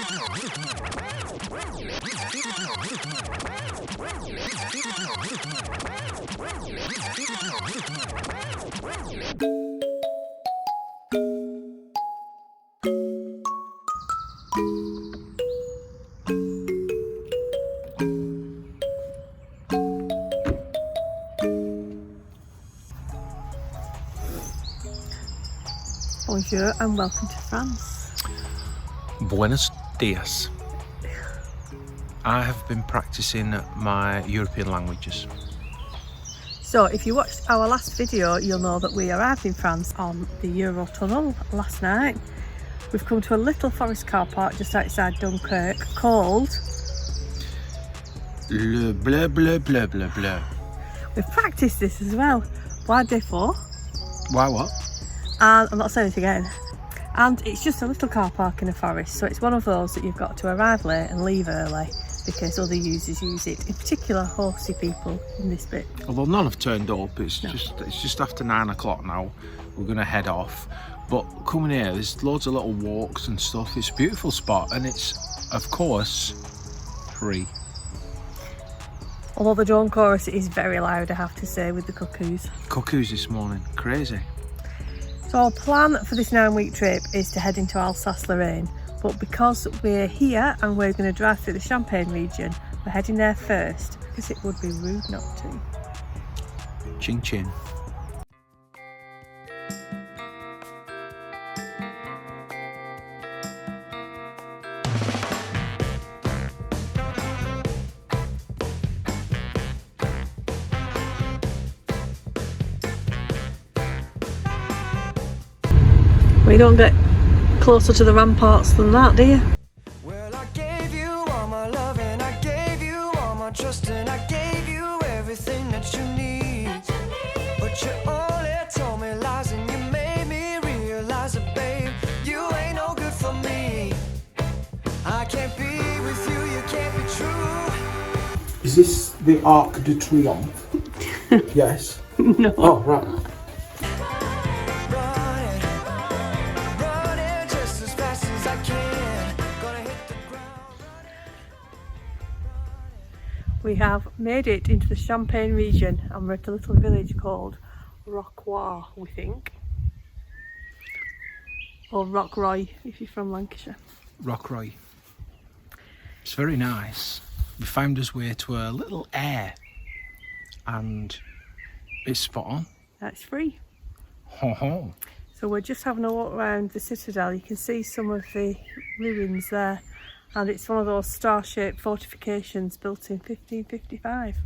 Bonjour and welcome to France. Buenos dias. I have been practicing my European languages. So if you watched our last video, you'll know that we arrived in France on the Eurotunnel last night. We've come to a little forest car park just outside Dunkirk called Le bleu bleu bleu bleu bleu. We've practiced this as well. Why défaut? Why what? And I'm not saying it again. And it's just a little car park in a forest, so it's one of those that you've got to arrive late and leave early because other users use it, in particular horsey people in this bit. Although none have turned up, it's just after 9 o'clock now. We're gonna head off. But coming here, there's loads of little walks and stuff. It's a beautiful spot and it's, of course, free. Although the drone chorus is very loud, I have to say, with the cuckoos. Cuckoos this morning, crazy. So our plan for this 9-week trip is to head into Alsace-Lorraine, but because we're here and we're going to drive through the Champagne region, we're heading there first because it would be rude not to. Ching ching. We don't get closer to the ramparts than that, do you? Well, I gave you all my love and I gave you all my trust and I gave you everything that you need. But you only told me lies and you made me realize that, babe, you ain't no good for me. I can't be with you, you can't be true. Is this the Arc de Triomphe? Yes. No. Oh, right. We have made it into the Champagne region and we're at a little village called Rocroy, we think. Or Rockroy if you're from Lancashire. Rockroy. It's very nice. We found us way to a little air and it's spot on. That's free. Ho ho. So we're just having a walk around the citadel. You can see some of the ruins there. And it's one of those star-shaped fortifications built in 1555.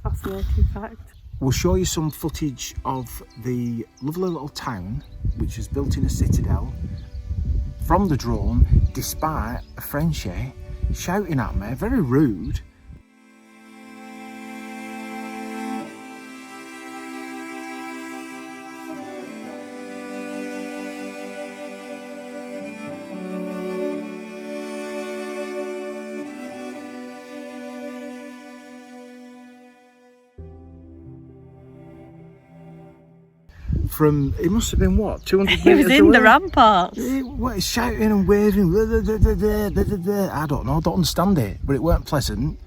Fascinating fact. We'll show you some footage of the lovely little town which is built in a citadel from the drone, despite a Frenchie shouting at me, very rude. From, it must have been what, 200 metres He was in away? the ramparts. What, he's shouting and waving, I don't know, I don't understand it, but it weren't pleasant.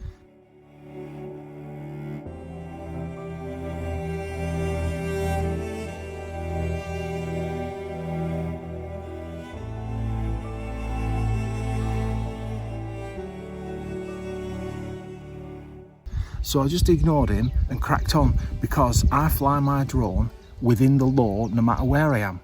So I just ignored him and cracked on because I fly my drone within the law no matter where I am.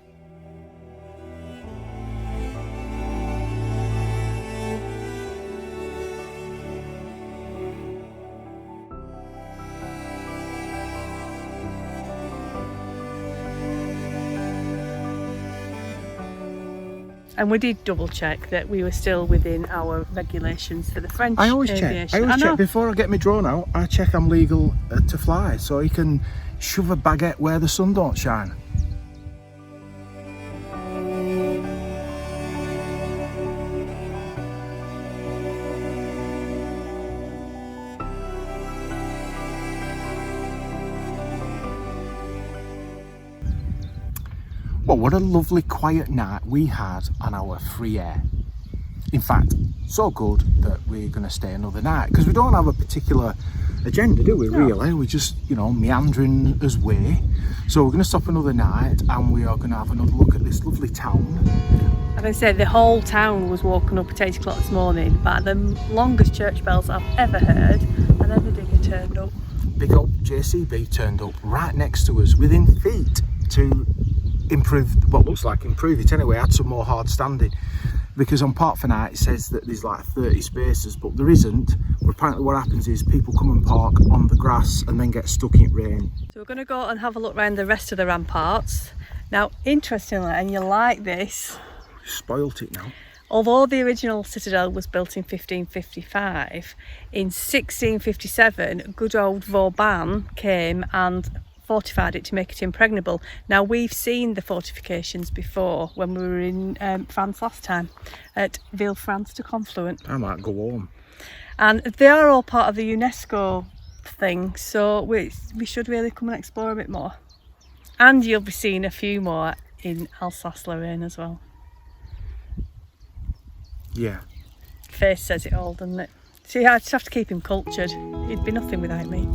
And we did double check that we were still within our regulations for the French I always aviation. check. I always check before I get my drone out. I check I'm legal to fly, so you can shove a baguette where the sun don't shine. But what a lovely quiet night we had on our free air. In fact, so good that we're going to stay another night, because we don't have a particular agenda, do we? No. Really, we're just, you know, meandering as way. So we're going to stop another night and we are going to have another look at this lovely town. As I said, the whole town was woken up at 8 o'clock this morning by the longest church bells I've ever heard, and then the digger turned up. Big old JCB turned up right next to us, within feet, to improve, what looks like improve it anyway, add some more hard standing. Because on Park for Night it says that there's like 30 spaces, but there isn't. But apparently what happens is people come and park on the grass and then get stuck in rain. So we're going to go and have a look around the rest of the ramparts. Now, interestingly, and you'll like this, Spoilt it now. although the original citadel was built in 1555, in 1657 good old Vauban came and fortified it to make it impregnable. Now, we've seen the fortifications before when we were in France last time at Villefranche de Confluent, I might go home. and they are all part of the UNESCO thing, so we should really come and explore a bit more. And you'll be seeing a few more in Alsace-Lorraine as well. Yeah. Face says it all, doesn't it? See, I just have to keep him cultured. He'd be nothing without me.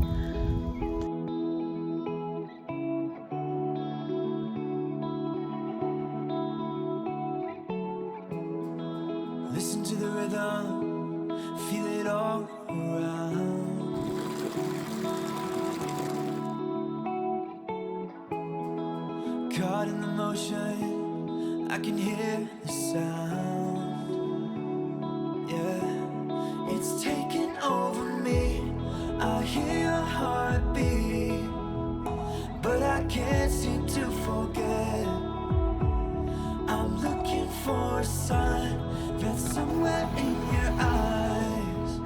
Listen to the rhythm, feel it all around. Caught in the motion, I can hear the sound. Yeah, it's taking over me. I hear your heartbeat, but I can't seem to forget. I'm looking for a sign that's somewhere in your eyes.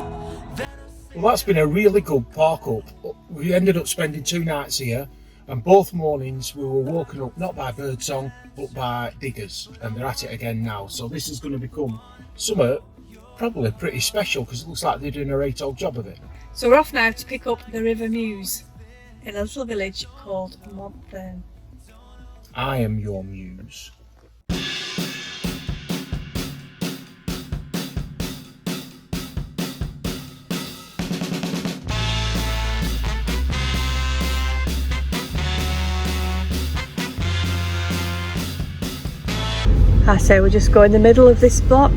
Well, that's been a really good park up. We ended up spending 2 nights here, and both mornings we were woken up not by birdsong but by diggers, and they're at it again now. So this is going to become summer probably pretty special, because it looks like they're doing a right old job of it. So we're off now to pick up the River Meuse in a little village called Montherme. I am your muse. I say we'll just go in the middle of this block.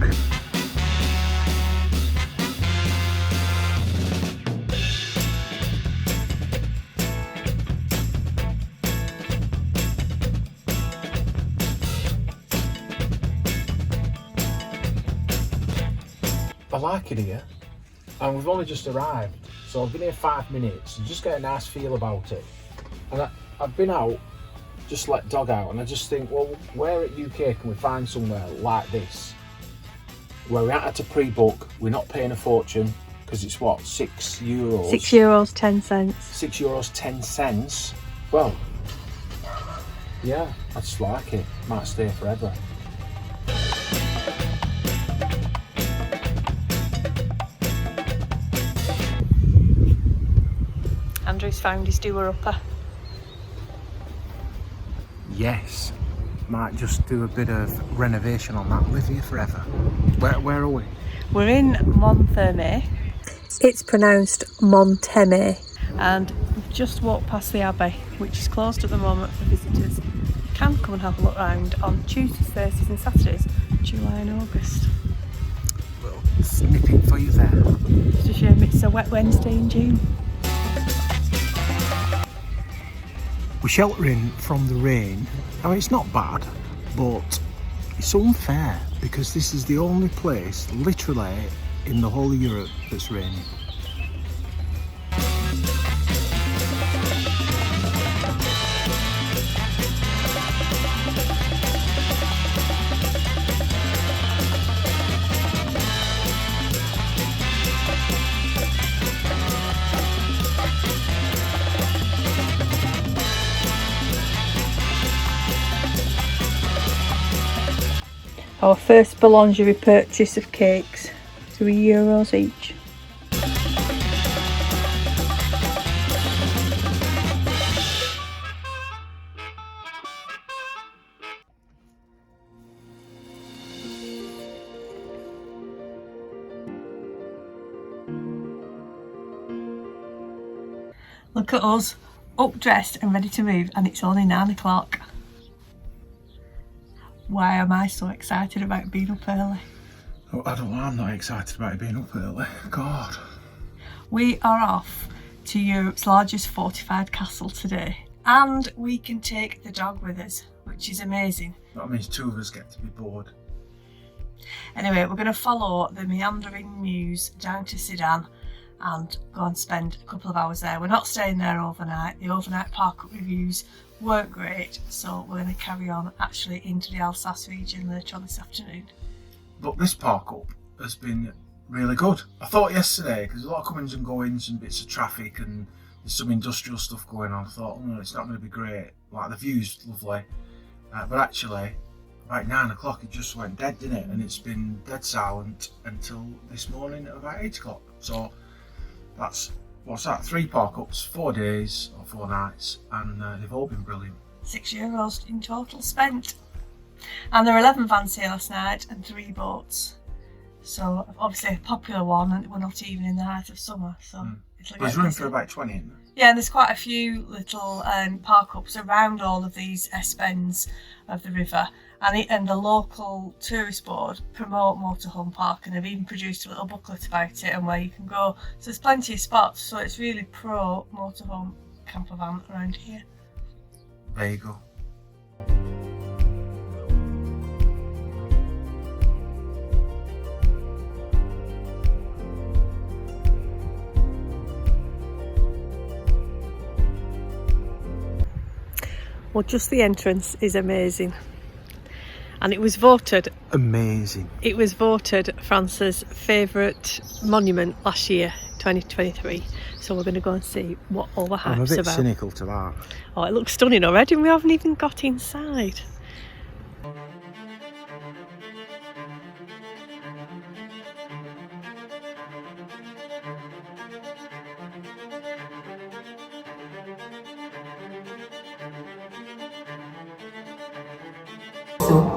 I like it here, and we've only just arrived, so I've been here 5 minutes and just get a nice feel about it. And I've been out, just let dog out, and I just think, well, where at UK can we find somewhere like this, where we haven't had to pre-book, we're not paying a fortune, because it's what, €6? €6 10 cents. €6 10 cents. Well, yeah, I just like it. Might stay forever. Andrew's found his doer-upper. Yes. Might just do a bit of renovation on that. Live here forever. Where are we? We're in Montherme. It's pronounced Montherme. And we've just walked past the Abbey, which is closed at the moment for visitors. You can come and have a look round on Tuesdays, Thursdays and Saturdays, July and August. Little snippet for you there. It's a shame it's a wet Wednesday in June. We're sheltering from the rain. I mean, it's not bad, but it's unfair because this is the only place, literally, in the whole of Europe that's raining. Our first boulangerie purchase of cakes, €3 each. Look at us, up dressed and ready to move, and it's only 9 o'clock. Why am I so excited about being up early? Oh, I don't know, I'm not excited about it being up early. God. We are off to Europe's largest fortified castle today, and we can take the dog with us, which is amazing. That means 2 of us get to be bored. Anyway, we're going to follow the meandering Meuse down to Sedan and go and spend a couple of hours there. We're not staying there overnight. The overnight park-up reviews weren't great, so we're going to carry on actually into the Alsace region later on this afternoon. But this park-up has been really good. I thought yesterday, because there's a lot of comings and goings and bits of traffic and there's some industrial stuff going on, I thought, oh, it's not going to be great. Like, the view's lovely. But actually, about 9 o'clock it just went dead, didn't it? And it's been dead silent until this morning at about 8 o'clock. So that's, what's that, 3 park-ups, 4 days or 4 nights, and they've all been brilliant. €6 in total spent. And there were 11 vans here last night and 3 boats. So obviously a popular one, and we're not even in the height of summer, so There's room for about 20 in there. Yeah, and there's quite a few little park-ups around all of these S-bends of the river, and the local tourist board promote Motorhome Park and have even produced a little booklet about it and where you can go. So there's plenty of spots, so it's really pro motorhome camper van around here. There you go. Well, just the entrance is amazing, and it was voted amazing. It was voted France's favourite monument last year, 2023. So we're going to go and see what all the hype's I'm a bit about. cynical to that. Oh, it looks stunning already, and we haven't even got inside.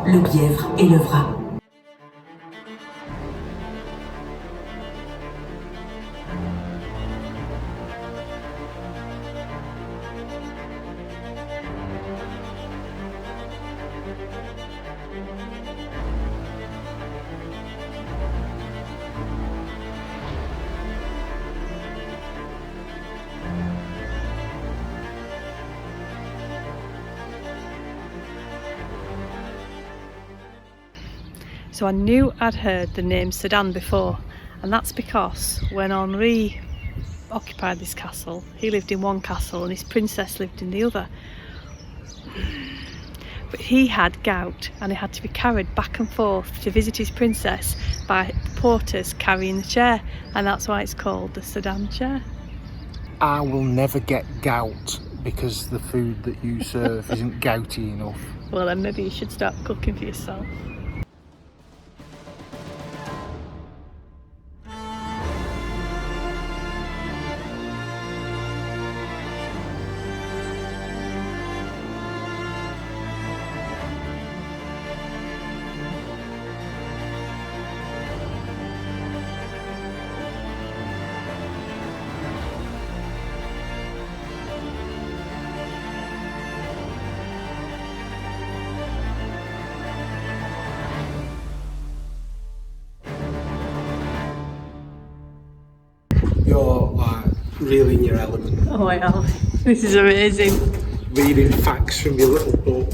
Le lièvre et le vrat. So I knew I'd heard the name Sedan before, and that's because when Henri occupied this castle, he lived in one castle and his princess lived in the other. But he had gout and he had to be carried back and forth to visit his princess by porters carrying the chair, and that's why it's called the Sedan chair. I will never get gout because the food that you serve isn't gouty enough. Well, then maybe you should start cooking for yourself. You're like really in your element. Oh, I am. This is amazing. Reading facts from your little book.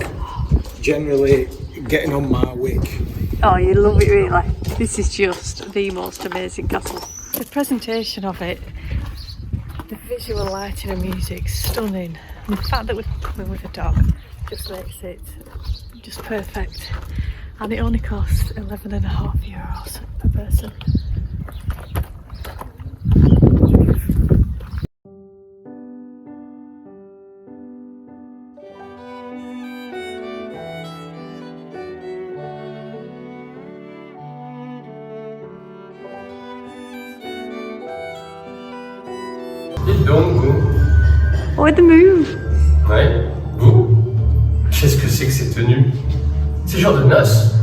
Generally getting on my wick. Oh, you love it really. This is just the most amazing castle. The presentation of it, the visual lighting and music, stunning. And the fact that we're coming with a dog just makes it just perfect. And it only costs €11.50 per person. Dites donc, vous. Oh, the move! Ouais, vous? Qu'est-ce que c'est que ces tenues? C'est jour de noces.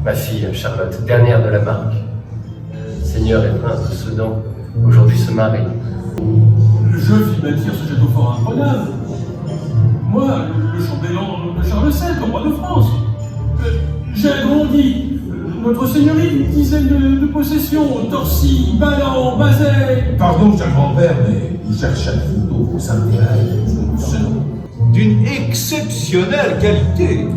Ma fille, Charlotte, dernière de la marque. Seigneur et prince de Sedan, aujourd'hui se marie. Je vis bâtir ce château fort imprenable. Moi, le chambellan de Charles VII, le roi de France. J'ai agrandi notre seigneurie d'une dizaine de possessions, Torcy, Ballan, Bazeille. Pardon, cher grand-père, mais il cherche à photo pour s'intérêt d'une exceptionnelle qualité.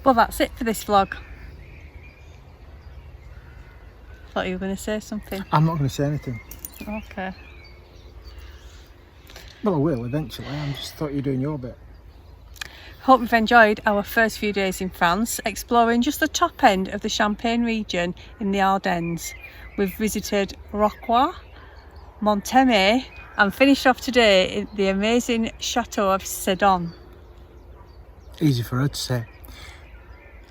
Well, that's it for this vlog. Thought you were going to say something. I'm not going to say anything. Okay. Well, I will eventually. I just thought you were doing your bit. Hope you've enjoyed our first few days in France, exploring just the top end of the Champagne region in the Ardennes. We've visited Rocroi, Montaimet, and finished off today in the amazing Chateau of Sedan. Easy for her to say.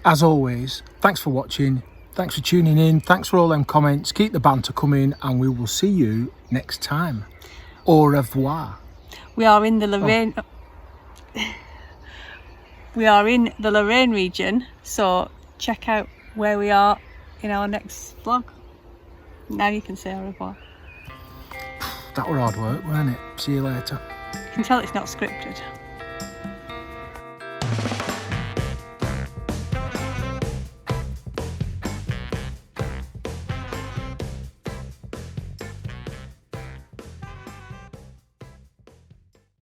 As always, thanks for watching, thanks for tuning in, thanks for all them comments, keep the banter coming, and we will see you next time. Au revoir. We are in the Lorraine. We are in the Lorraine region, so check out where we are in our next vlog. Now you can say au revoir. That were hard work, weren't it? See you later. You can tell it's not scripted.